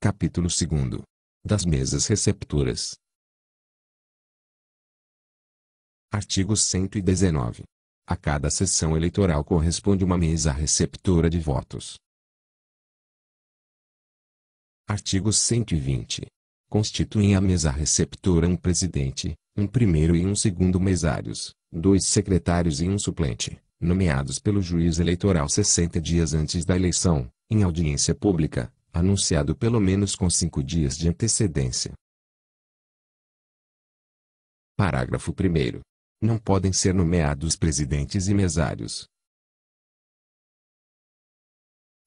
Capítulo 2. Das mesas receptoras. Artigo 119. A cada sessão eleitoral corresponde uma mesa receptora de votos. Artigo 120. Constituem a mesa receptora um presidente, um primeiro e um segundo mesários, 2 secretários e um suplente, nomeados pelo juiz eleitoral 60 dias antes da eleição, em audiência pública, anunciado pelo menos com 5 dias de antecedência. Parágrafo 1º. Não podem ser nomeados presidentes e mesários.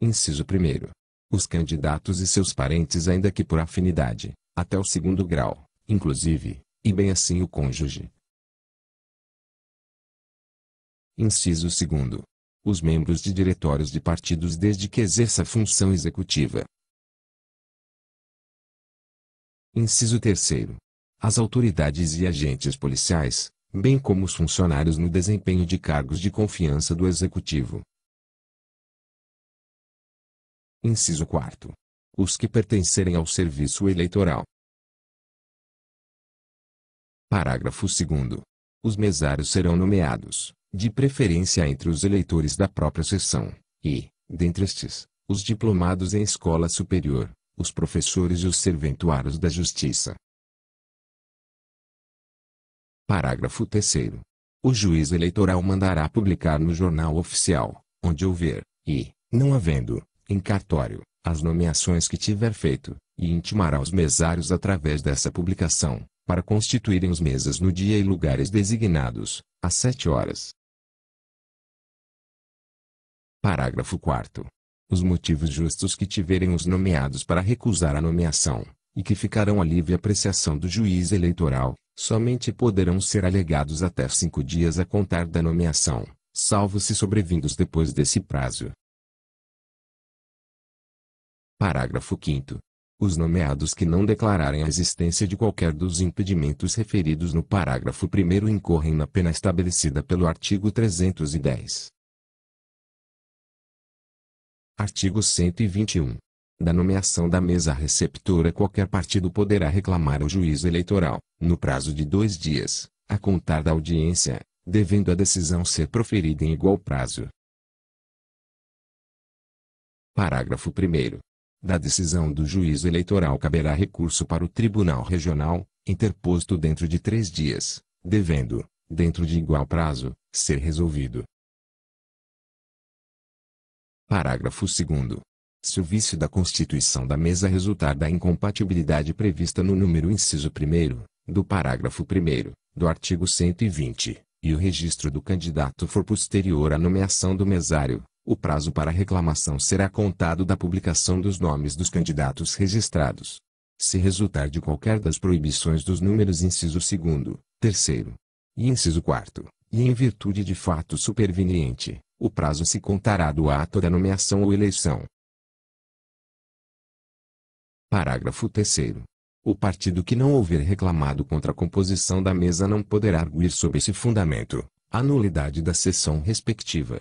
Inciso 1º. Os candidatos e seus parentes, ainda que por afinidade, até o 2º grau, inclusive, e bem assim o cônjuge. Inciso 2º. Os membros de diretórios de partidos desde que exerça função executiva. Inciso 3º. As autoridades e agentes policiais, bem como os funcionários no desempenho de cargos de confiança do Executivo. Inciso 4º. Os que pertencerem ao serviço eleitoral. Parágrafo 2º. Os mesários serão nomeados, de preferência entre os eleitores da própria seção, e, dentre estes, os diplomados em escola superior, os professores e os serventuários da Justiça. Parágrafo 3º. O juiz eleitoral mandará publicar no Jornal Oficial, onde houver, e, não havendo, em cartório, as nomeações que tiver feito, e intimará os mesários através dessa publicação, para constituírem os mesas no dia e lugares designados, às 7 horas. Parágrafo 4º. Os motivos justos que tiverem os nomeados para recusar a nomeação, e que ficarão à livre apreciação do juiz eleitoral, somente poderão ser alegados até 5 dias a contar da nomeação, salvo se sobrevindos depois desse prazo. Parágrafo 5º. Os nomeados que não declararem a existência de qualquer dos impedimentos referidos no parágrafo 1º incorrem na pena estabelecida pelo artigo 310. Artigo 121. Da nomeação da mesa receptora qualquer partido poderá reclamar ao juiz eleitoral, no prazo de 2 dias, a contar da audiência, devendo a decisão ser proferida em igual prazo. Parágrafo 1º. Da decisão do juiz eleitoral caberá recurso para o Tribunal Regional, interposto dentro de 3 dias, devendo, dentro de igual prazo, ser resolvido. Parágrafo 2º. Se o vício da constituição da mesa resultar da incompatibilidade prevista no número inciso 1º, do parágrafo 1º, do artigo 120, e o registro do candidato for posterior à nomeação do mesário, o prazo para reclamação será contado da publicação dos nomes dos candidatos registrados. Se resultar de qualquer das proibições dos números inciso 2º, 3º e inciso 4º, e em virtude de fato superveniente, o prazo se contará do ato da nomeação ou eleição. Parágrafo 3º. O partido que não houver reclamado contra a composição da mesa não poderá arguir sob esse fundamento a nulidade da sessão respectiva.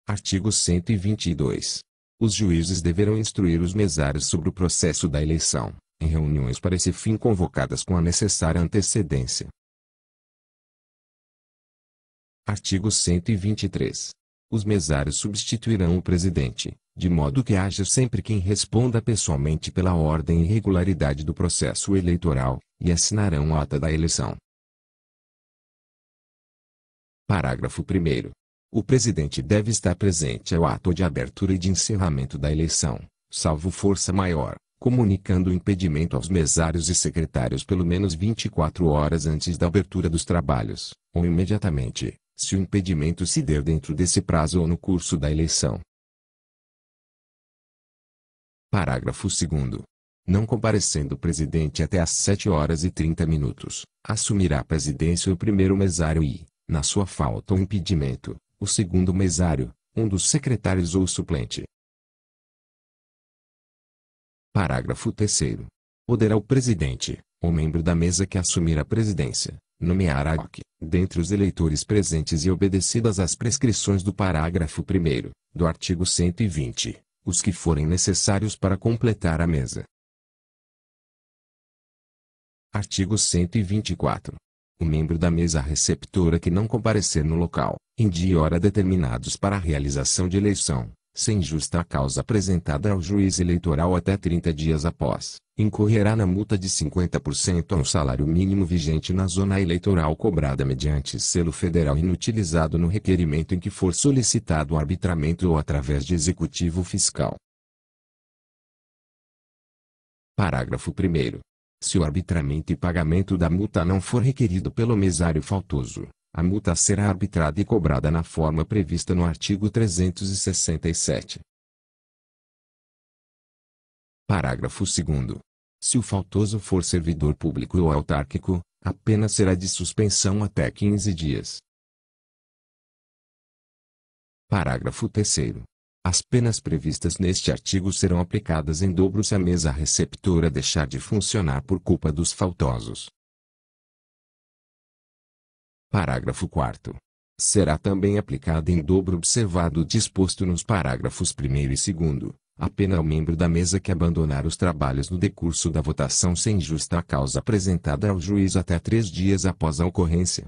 Artigo 122. Os juízes deverão instruir os mesários sobre o processo da eleição, em reuniões para esse fim convocadas com a necessária antecedência. Artigo 123. Os mesários substituirão o presidente, de modo que haja sempre quem responda pessoalmente pela ordem e regularidade do processo eleitoral, e assinarão a ata da eleição. Parágrafo 1º. O presidente deve estar presente ao ato de abertura e de encerramento da eleição, salvo força maior, comunicando o impedimento aos mesários e secretários pelo menos 24 horas antes da abertura dos trabalhos, ou imediatamente, se o impedimento se der dentro desse prazo ou no curso da eleição. Parágrafo 2º. Não comparecendo o presidente até às 7h30, assumirá a presidência o primeiro mesário e, na sua falta ou impedimento, o segundo mesário, um dos secretários ou suplente. Parágrafo 3º. Poderá o presidente, ou membro da mesa que assumir a presidência, nomear dentre os eleitores presentes e obedecidas as prescrições do parágrafo 1º, do artigo 120, os que forem necessários para completar a mesa. Artigo 124. O membro da mesa receptora que não comparecer no local, em dia e hora determinados para a realização de eleição, sem justa causa apresentada ao juiz eleitoral até 30 dias após, incorrerá na multa de 50% ao salário mínimo vigente na zona eleitoral cobrada mediante selo federal inutilizado no requerimento em que for solicitado o arbitramento ou através de executivo fiscal. Parágrafo 1º. Se o arbitramento e pagamento da multa não for requerido pelo mesário faltoso, a multa será arbitrada e cobrada na forma prevista no artigo 367. Parágrafo 2º. Se o faltoso for servidor público ou autárquico, a pena será de suspensão até 15 dias. Parágrafo 3º. As penas previstas neste artigo serão aplicadas em dobro se a mesa receptora deixar de funcionar por culpa dos faltosos. Parágrafo 4º. Será também aplicada em dobro observado o disposto nos parágrafos 1º e 2º, a pena ao membro da mesa que abandonar os trabalhos no decurso da votação sem justa causa apresentada ao juiz até 3 dias após a ocorrência.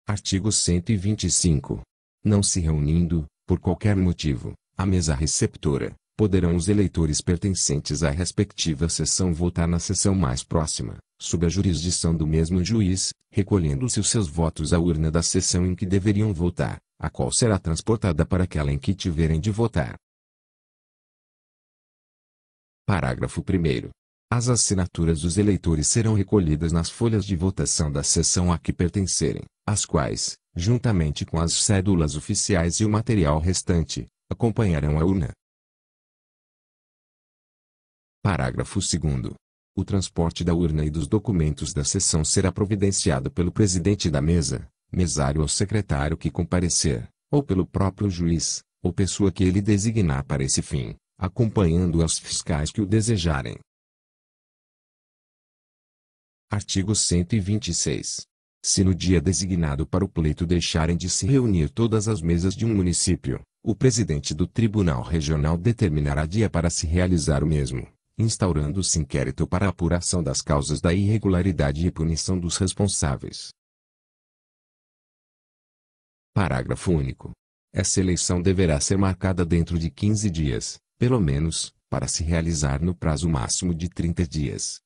Artigo 125. Não se reunindo, por qualquer motivo, a mesa receptora, poderão os eleitores pertencentes à respectiva sessão votar na sessão mais próxima, sob a jurisdição do mesmo juiz, recolhendo-se os seus votos à urna da sessão em que deveriam votar, a qual será transportada para aquela em que tiverem de votar. Parágrafo 1º. As assinaturas dos eleitores serão recolhidas nas folhas de votação da sessão a que pertencerem, as quais, juntamente com as cédulas oficiais e o material restante, acompanharão a urna. Parágrafo 2º. O transporte da urna e dos documentos da sessão será providenciado pelo presidente da mesa, mesário ou secretário que comparecer, ou pelo próprio juiz, ou pessoa que ele designar para esse fim, acompanhando os fiscais que o desejarem. Artigo 126. Se no dia designado para o pleito deixarem de se reunir todas as mesas de um município, o presidente do Tribunal Regional determinará dia para se realizar o mesmo, instaurando-se inquérito para a apuração das causas da irregularidade e punição dos responsáveis. Parágrafo único. Essa eleição deverá ser marcada dentro de 15 dias, pelo menos, para se realizar no prazo máximo de 30 dias.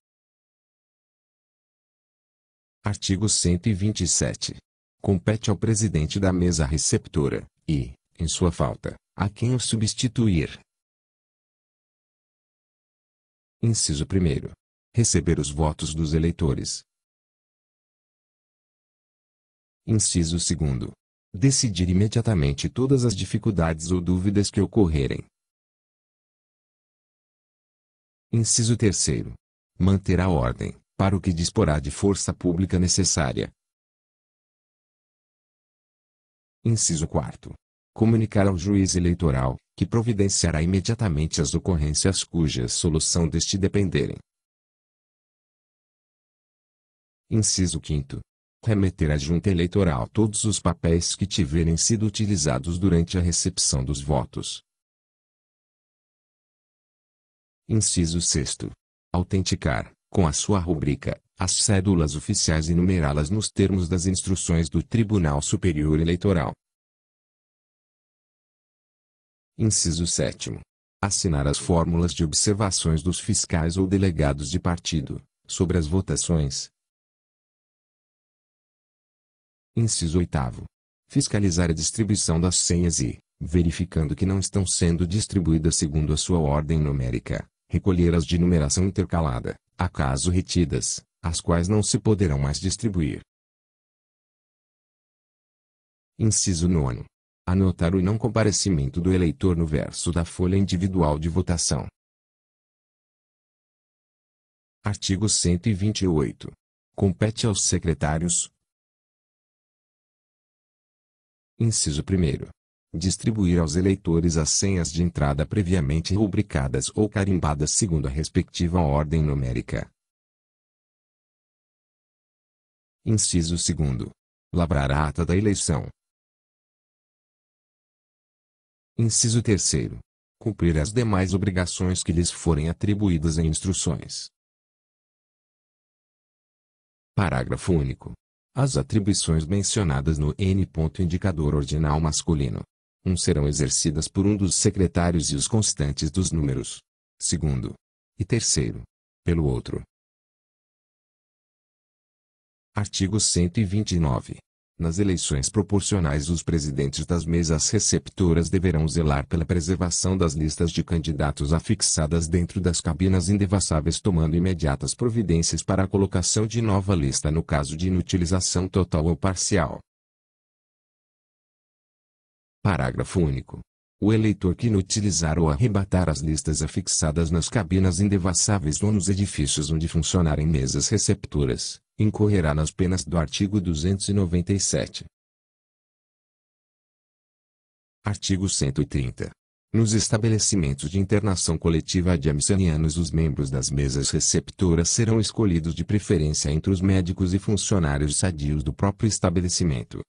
Artigo 127. Compete ao presidente da mesa receptora, e, em sua falta, a quem o substituir. Inciso 1º. Receber os votos dos eleitores. Inciso 2º. Decidir imediatamente todas as dificuldades ou dúvidas que ocorrerem. Inciso 3º. Manter a ordem, para o que disporá de força pública necessária. Inciso 4º. Comunicar ao juiz eleitoral, que providenciará imediatamente as ocorrências cuja solução deste dependerem. Inciso 5º. Remeter à junta eleitoral todos os papéis que tiverem sido utilizados durante a recepção dos votos. Inciso 6º. Autenticar, com a sua rubrica, as cédulas oficiais e numerá-las nos termos das instruções do Tribunal Superior Eleitoral. Inciso 7º. Assinar as fórmulas de observações dos fiscais ou delegados de partido, sobre as votações. Inciso 8º. Fiscalizar a distribuição das senhas e, verificando que não estão sendo distribuídas segundo a sua ordem numérica, recolher as de numeração intercalada, acaso retidas, as quais não se poderão mais distribuir. Inciso 9º. Anotar o não comparecimento do eleitor no verso da folha individual de votação. Artigo 128. Compete aos secretários. Inciso 1º. Distribuir aos eleitores as senhas de entrada previamente rubricadas ou carimbadas segundo a respectiva ordem numérica. Inciso 2º. Lavrar a ata da eleição. Inciso 3º. Cumprir as demais obrigações que lhes forem atribuídas em instruções. Parágrafo único. As atribuições mencionadas no N. Indicador ordinal masculino. 1. Serão exercidas por um dos secretários e os constantes dos números. 2º. E 3º. Pelo outro. Artigo 129. Nas eleições proporcionais, os presidentes das mesas receptoras deverão zelar pela preservação das listas de candidatos afixadas dentro das cabinas indevassáveis, tomando imediatas providências para a colocação de nova lista no caso de inutilização total ou parcial. Parágrafo único. O eleitor que inutilizar ou arrebatar as listas afixadas nas cabinas indevassáveis ou nos edifícios onde funcionarem mesas receptoras, incorrerá nas penas do artigo 297. Artigo 130. Nos estabelecimentos de internação coletiva de amissanianos, os membros das mesas receptoras serão escolhidos de preferência entre os médicos e funcionários sadios do próprio estabelecimento.